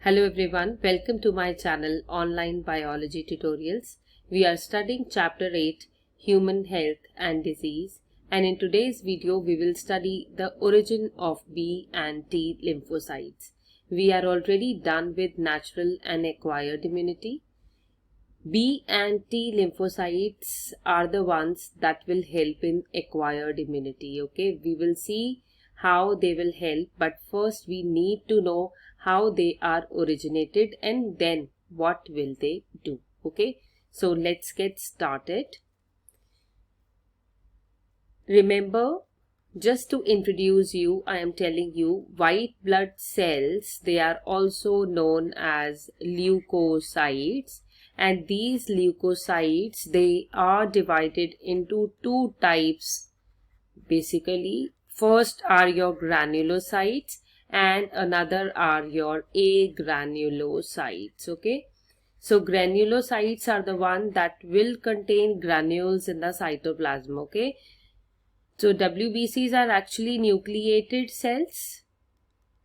Hello everyone, welcome to my channel Online Biology Tutorials. We are studying Chapter 8 Human Health and Disease, and in today's video we will study the origin of B and T lymphocytes. We are already done with natural and acquired immunity. B and T lymphocytes are the ones that will help in acquired immunity. Okay, we will see how they will help, but first we need to know how they are originated and then what will they do. Okay, so let's get started. Remember, just to introduce you, I am telling you white blood cells, they are also known as leukocytes, and these leukocytes, they are divided into two types. Basically, first are your granulocytes and another are your agranulocytes. Okay, so granulocytes are the one that will contain granules in the cytoplasm. Okay, so WBCs are actually nucleated cells,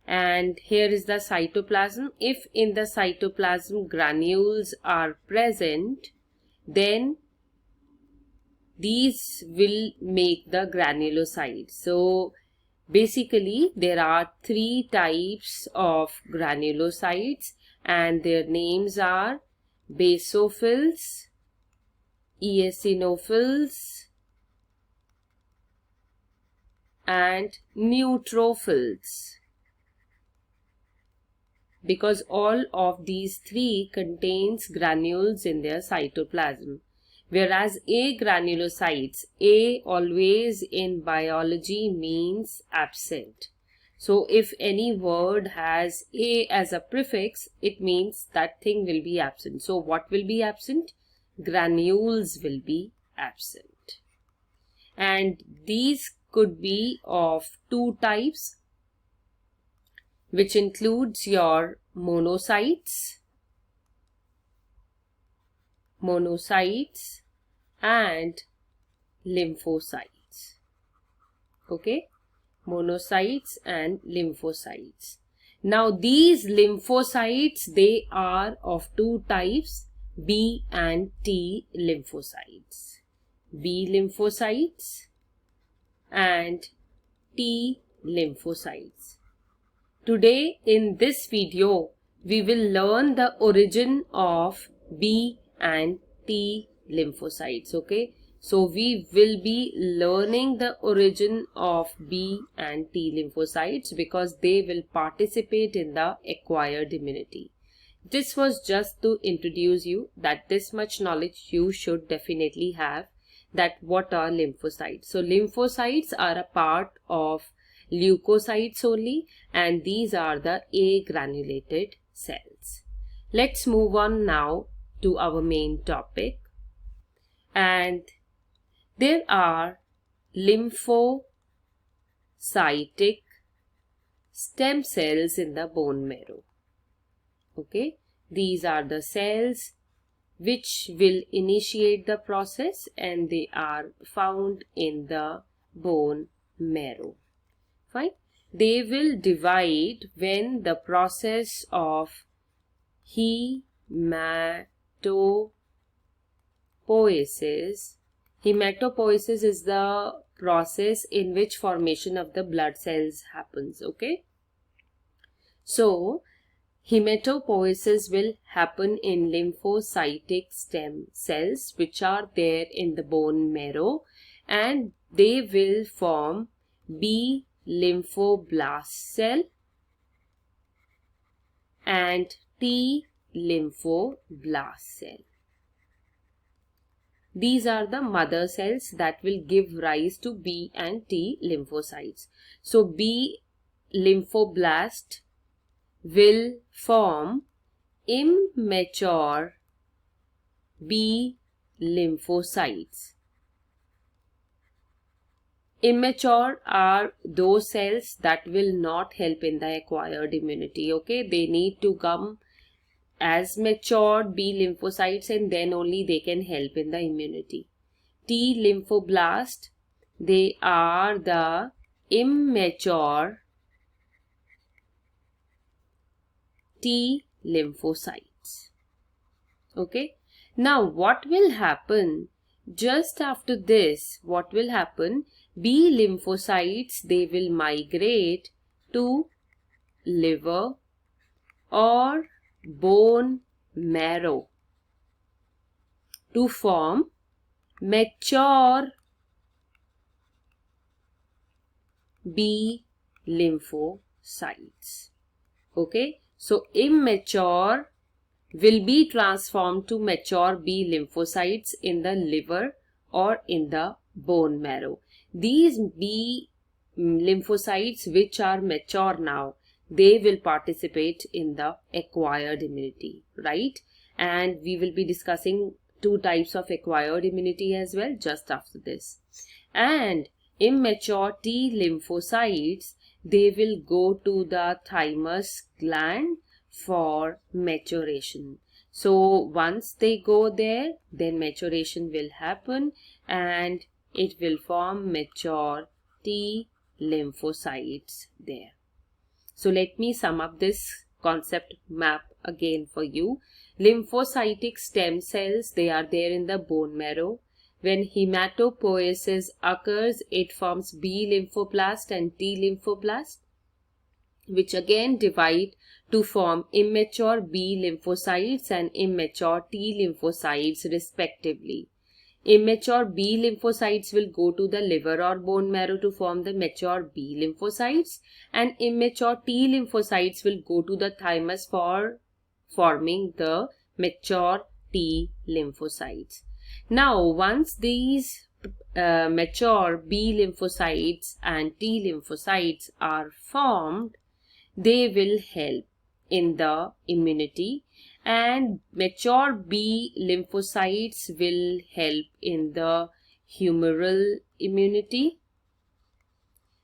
and here is the cytoplasm. If in the cytoplasm granules are present, then these will make the granulocytes. So basically there are three types of granulocytes and their names are basophils, eosinophils and neutrophils, because all of these three contains granules in their cytoplasm. Whereas agranulocytes, A always in biology means absent. So if any word has A as a prefix, it means that thing will be absent. So what will be absent? Granules will be absent. And these could be of two types, which includes your monocytes and lymphocytes. Okay, monocytes and lymphocytes. Now these lymphocytes, they are of two types, B and T lymphocytes. B lymphocytes and T lymphocytes. Today in this video, we will learn the origin of B and T lymphocytes. Okay, so we will be learning the origin of B and T lymphocytes because they will participate in the acquired immunity. This was just to introduce you that this much knowledge you should definitely have, that what are lymphocytes. So lymphocytes are a part of leukocytes only, and these are the agranulated cells. Let's move on now to our main topic, and there are lymphocytic stem cells in the bone marrow. Okay, these are the cells which will initiate the process and they are found in the bone marrow. Fine. They will divide when the process of hematopoiesis is the process in which formation of the blood cells happens. Okay, so hematopoiesis will happen in lymphocytic stem cells which are there in the bone marrow, and they will form B lymphoblast cell and T lymphoblast cell. These are the mother cells that will give rise to B and T lymphocytes. So B lymphoblast will form immature B lymphocytes. Immature are those cells that will not help in the acquired immunity. Okay, they need to come as matured B lymphocytes and then only they can help in the immunity. T lymphoblast, they are the immature T lymphocytes. Okay. Now what will happen just after this? What will happen? B lymphocytes, they will migrate to liver or bone marrow to form mature B lymphocytes. Okay, so immature will be transformed to mature B lymphocytes in the liver or in the bone marrow. These B lymphocytes which are mature now, they will participate in the acquired immunity, right? And we will be discussing two types of acquired immunity as well just after this. And immature T lymphocytes, they will go to the thymus gland for maturation. So once they go there, then maturation will happen and it will form mature T lymphocytes there. So let me sum up this concept map again for you. Lymphocytic stem cells, they are there in the bone marrow. When hematopoiesis occurs, it forms B lymphoblast and T lymphoblast, which again divide to form immature B lymphocytes and immature T lymphocytes respectively. Immature B lymphocytes will go to the liver or bone marrow to form the mature B lymphocytes, and immature T lymphocytes will go to the thymus for forming the mature T lymphocytes. Now, once these mature B lymphocytes and T lymphocytes are formed, they will help in the immunity, and mature B lymphocytes will help in the humoral immunity,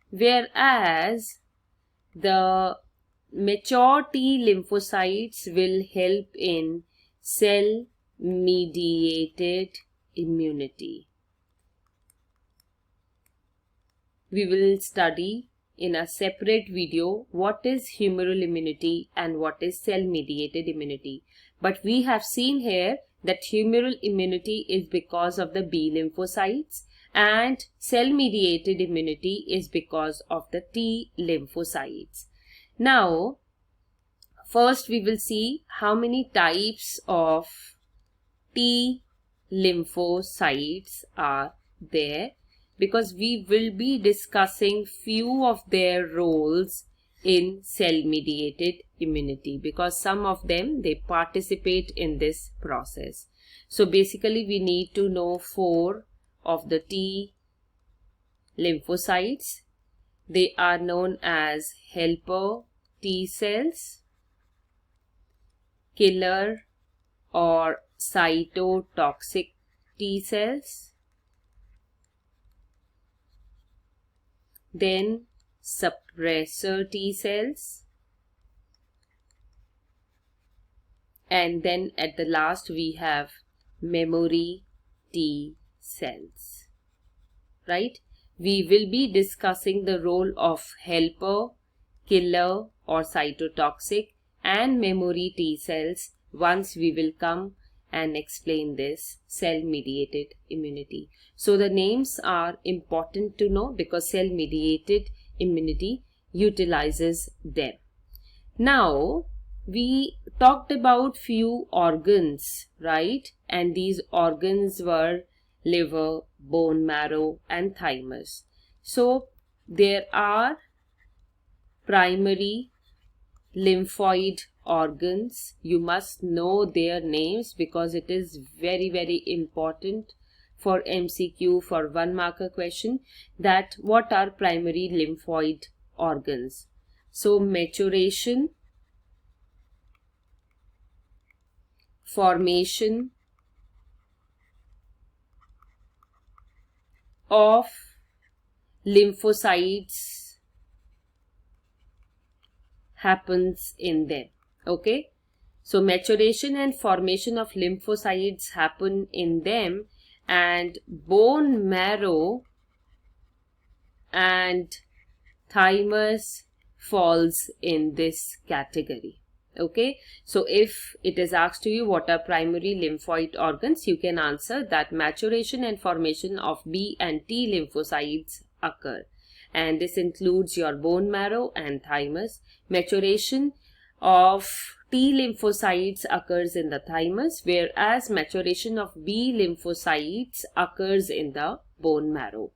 whereas the mature T lymphocytes will help in cell mediated immunity. We will study in a separate video what is humoral immunity and what is cell mediated immunity. But we have seen here that humoral immunity is because of the B lymphocytes and cell mediated immunity is because of the T lymphocytes. Now, first we will see how many types of T lymphocytes are there, because we will be discussing few of their roles in cell mediated immunity, because some of them, they participate in this process. So basically we need to know 4 of the T lymphocytes. They are known as helper T cells, killer or cytotoxic T cells, then suppressor T cells, and then at the last we have memory T cells, right? We will be discussing the role of helper, killer or cytotoxic and memory T cells once we will come and explain this cell mediated immunity. So the names are important to know because cell mediated immunity utilizes them. Now we talked about few organs, right? And these organs were liver, bone marrow and thymus. So there are primary lymphoid organs. You must know their names because it is very, very important for MCQ, for 1 marker question, that what are primary lymphoid organs. So maturation, formation of lymphocytes happens in them. Okay, so maturation and formation of lymphocytes happen in them, and bone marrow and thymus falls in this category. Okay, so if it is asked to you what are primary lymphoid organs, you can answer that maturation and formation of B and T lymphocytes occur, and this includes your bone marrow and thymus. Maturation of T lymphocytes occurs in the thymus, whereas maturation of B lymphocytes occurs in the bone marrow.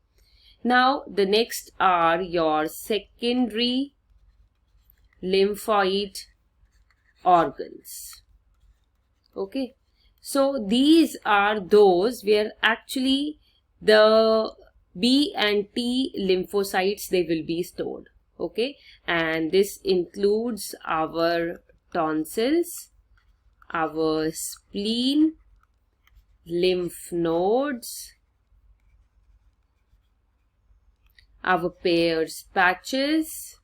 Now the next are your secondary lymphoid organs. Okay, so these are those where actually the B and T lymphocytes, they will be stored. Okay, and this includes our tonsils, our spleen, lymph nodes, our Peyer's patches,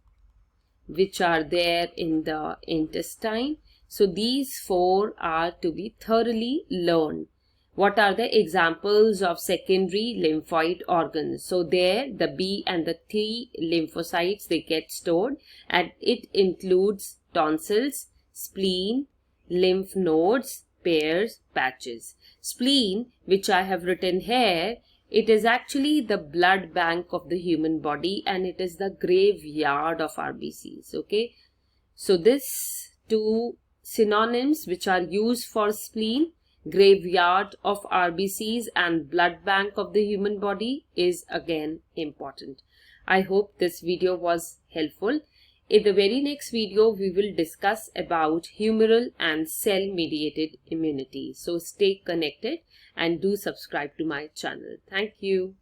which are there in the intestine. So these four are to be thoroughly learned. What are the examples of secondary lymphoid organs? So there the B and the T lymphocytes, they get stored, and it includes tonsils, spleen, lymph nodes, Peyer's patches. Spleen, which I have written here, it is actually the blood bank of the human body, and it is the graveyard of RBCs. Okay, so this two synonyms which are used for spleen, graveyard of RBCs, and blood bank of the human body is again important. I hope this video was helpful. In the very next video, we will discuss about humoral and cell-mediated immunity. So stay connected and do subscribe to my channel. Thank you.